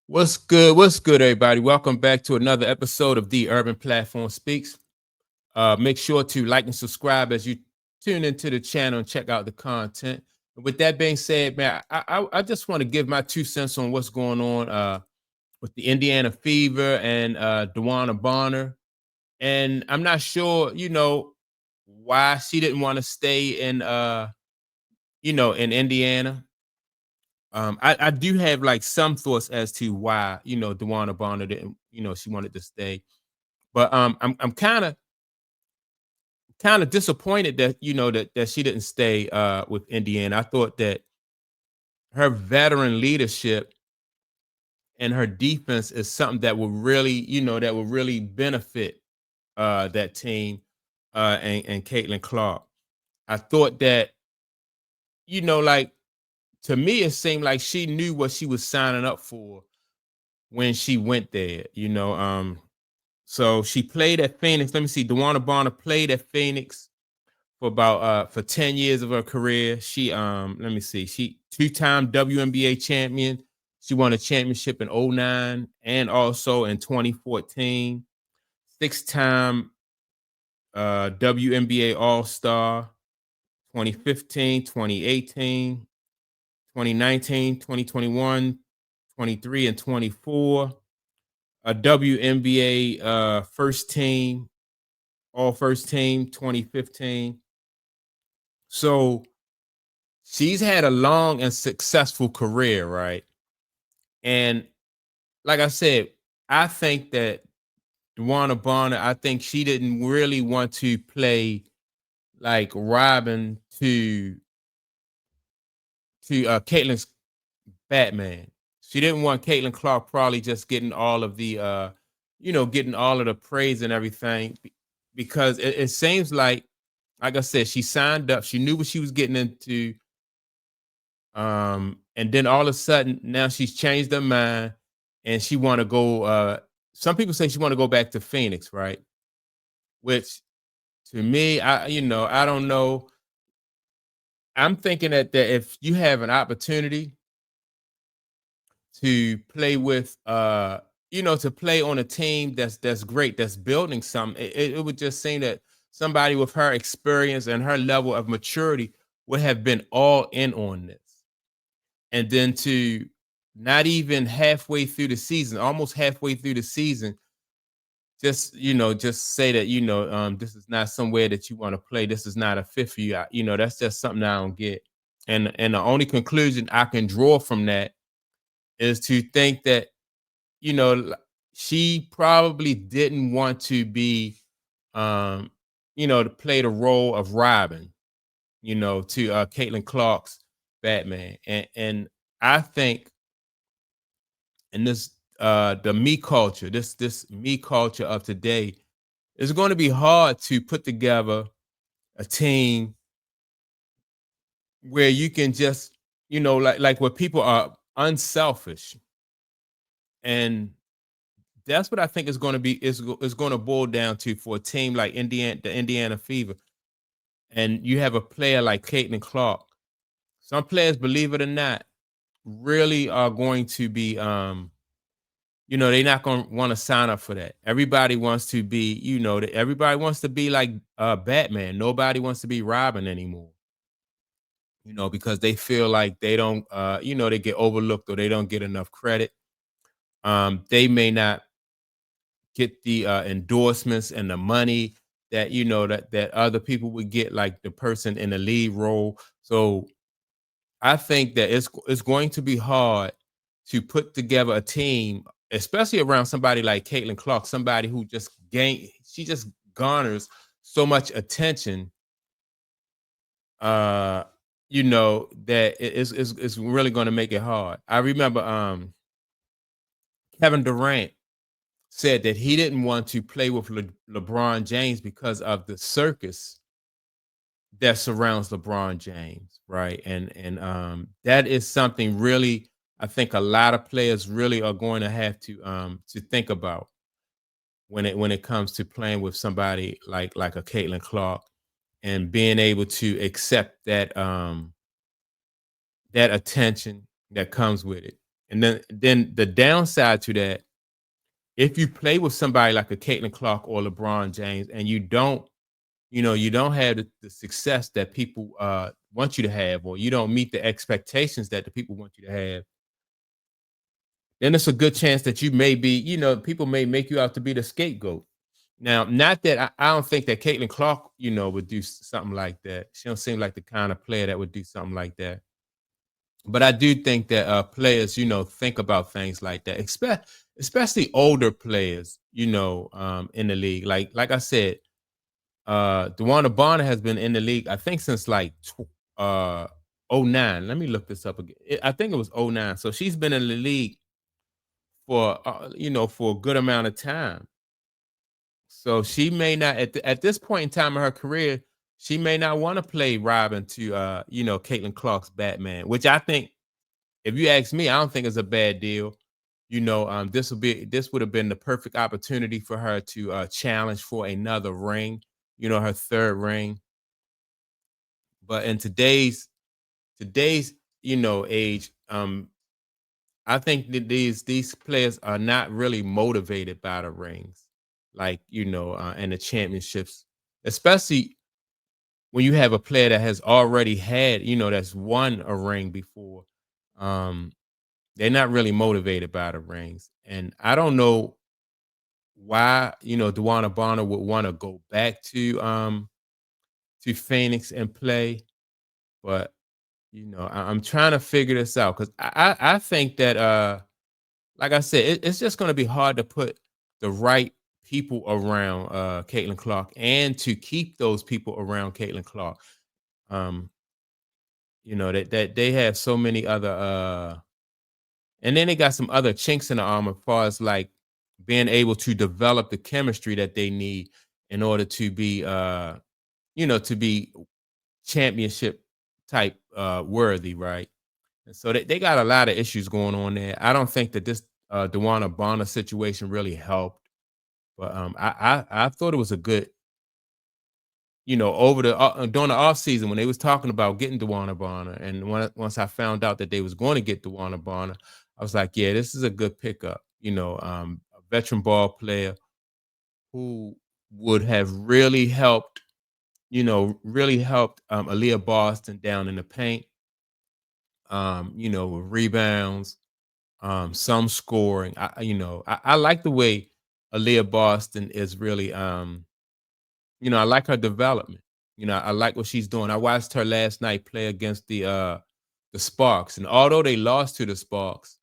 What's good? What's good, everybody? Welcome back to another episode of The Urban Platform Speaks. Make sure to like and subscribe as you tune into the channel and check out the content. And with that being said, man, I just want to give my 2 cents on what's going on with the Indiana Fever and Dewana Bonner. And I'm not sure, why she didn't want to stay in, in Indiana. I do have like some thoughts as to why Dewana Bonner didn't, she wanted to stay, but I'm kind of disappointed that that she didn't stay with Indiana. I thought that her veteran leadership and her defense is something that would really benefit that team and Caitlin Clark. I thought that like to me it seemed like she knew what she was signing up for when she went there. So she played at Phoenix. Let me see. Dewana Bonner played at Phoenix for about for 10 years of her career. She let me see. She two-time WNBA champion. She won a championship in '09 and also in 2014. Six-time WNBA All-Star 2015, 2018, 2019, 2021, 23 and 24. A WNBA first team, all first team 2015. So she's had a long and successful career, right? And like I said, I think that Dewana Bonner, I think she didn't really want to play like Robin to Caitlin's Batman. She didn't want Caitlin Clark probably just getting all of the getting all of the praise and everything because it seems like I said, she signed up, she knew what she was getting into. And then all of a sudden now she's changed her mind and she want to go some people say she want to go back to Phoenix, right? Which to me, I don't know. I'm thinking that if you have an opportunity to play with to play on a team that's great, that's building something, it would just seem that somebody with her experience and her level of maturity would have been all in on this. And then to not even halfway through the season, almost halfway through the season, just say that this is not somewhere that you want to play. This is not a fit for you. That's just something I don't get. And the only conclusion I can draw from that is to think that you know she probably didn't want to be to play the role of Robin, to Caitlin Clark's Batman. And I think in this the me culture, this me culture of today, it's going to be hard to put together a team where you can just, like where people are unselfish. And that's what I think is going to be is going to boil down to for a team like the Indiana Fever. And you have a player like Caitlin Clark. Some players, believe it or not, really are going to be they're not going to want to sign up for that. Everybody wants to be, everybody wants to be like Batman. Nobody wants to be Robin anymore. Because they feel like they don't they get overlooked or they don't get enough credit. They may not get the endorsements and the money that that other people would get, like the person in the lead role. So I think that it's going to be hard to put together a team, especially around somebody like Caitlin Clark, somebody who she just garners so much attention. That it's really going to make it hard. I remember Kevin Durant said that he didn't want to play with LeBron James because of the circus that surrounds LeBron James, right? And that is something really I think a lot of players really are going to have to think about when it comes to playing with somebody like a Caitlin Clark and being able to accept that that attention that comes with it. And then the downside to that, if you play with somebody like a Caitlin Clark or LeBron James, and you don't have the success that people want you to have, or you don't meet the expectations that the people want you to have, then it's a good chance that you may be, people may make you out to be the scapegoat. Now, not that I don't think that Caitlin Clark, would do something like that. She don't seem like the kind of player that would do something like that. But I do think that players, think about things like that, especially older players, in the league. Like I said, DeWanna Bonner has been in the league, I think, since like uh '09. Let me look this up again. I think it was '09. So she's been in the league for for a good amount of time. So she may not at this point in time in her career, she may not want to play Robin to Caitlin Clark's Batman, which I think, if you ask me, I don't think it's a bad deal. This would have been the perfect opportunity for her to challenge for another ring, her third ring. But in today's age, I think that these players are not really motivated by the rings, like and the championships, especially when you have a player that has already had, that's won a ring before. Um, they're not really motivated by the rings, and I don't know why DeWanna Bonner would want to go back to Phoenix and play, but I'm trying to figure this out because I think that like I said, it's just going to be hard to put the right people around Caitlin Clark and to keep those people around Caitlin Clark. Um, that they have so many other and then they got some other chinks in the armor as far as like being able to develop the chemistry that they need in order to be to be championship type worthy, right? And so they got a lot of issues going on there. I don't think that this DeWanna Bonner situation really helped, but I thought it was a good, over the during the off season when they was talking about getting DeWanna Bonner, and once I found out that they was going to get DeWanna Bonner, I was like, yeah, this is a good pickup. A veteran ball player who would have really helped Aaliyah Boston down in the paint, with rebounds, some scoring. I like the way Aaliyah Boston is really, I like her development. I like what she's doing. I watched her last night play against the Sparks, and although they lost to the Sparks,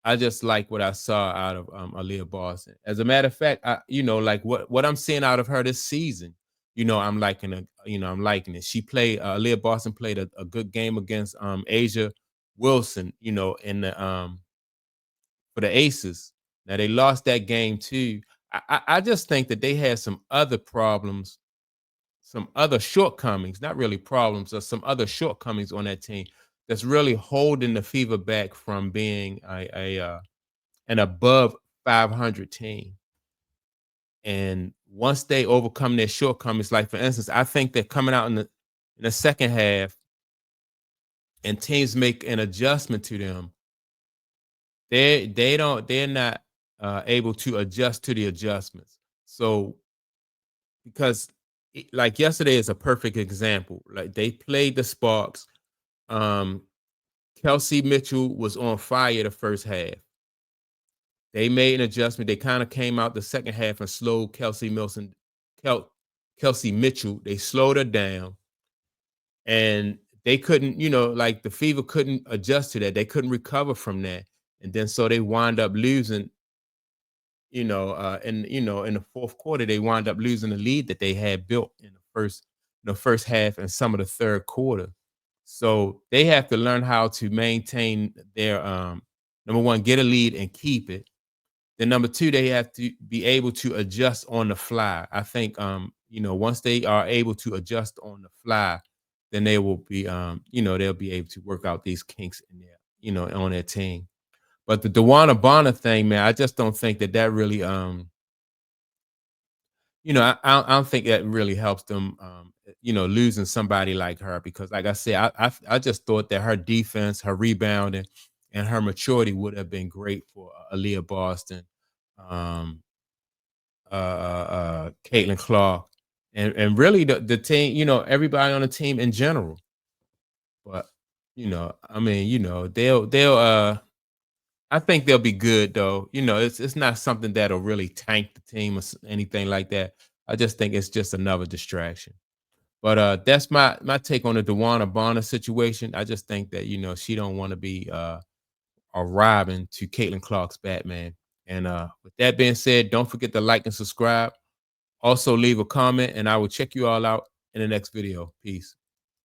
I just like what I saw out of Aaliyah Boston. As a matter of fact, like what I'm seeing out of her this season, I'm liking it. I'm liking it. Aaliyah Boston played a good game against Asia Wilson, in the for the Aces. Now they lost that game too. I just think that they had some other problems, some other shortcomings, not really problems, or some other shortcomings on that team that's really holding the Fever back from being an above 500 team. And once they overcome their shortcomings, like for instance, I think that coming out in the second half and teams make an adjustment to them, they're not able to adjust to the adjustments. So because like yesterday is a perfect example. Like they played the Sparks. Um, Kelsey Mitchell was on fire the first half. They made an adjustment. They kind of came out the second half and slowed Kelsey Mitchell. They slowed her down, and they couldn't, like the Fever couldn't adjust to that. They couldn't recover from that, and then so they wind up losing. In the fourth quarter, they wound up losing the lead that they had built in the first half and some of the third quarter. So they have to learn how to maintain their number one, get a lead and keep it. Then number two, they have to be able to adjust on the fly. I think once they are able to adjust on the fly, then they will be they'll be able to work out these kinks in there, on their team. But the DeWanna Bonner thing, man, I just don't think that really I don't think that really helps them, losing somebody like her because, like I said, I just thought that her defense, her rebounding, and her maturity would have been great for Aaliyah Boston, um, Caitlin Clark, and really the team. Everybody on the team in general. But I mean, they'll. I think they'll be good though. It's not something that'll really tank the team or anything like that. I just think it's just another distraction. But that's my take on the Dewana Bonner situation. I just think that she don't want to be a Robin to Caitlin Clark's Batman. And with that being said, don't forget to like and subscribe. Also, leave a comment, and I will check you all out in the next video. Peace.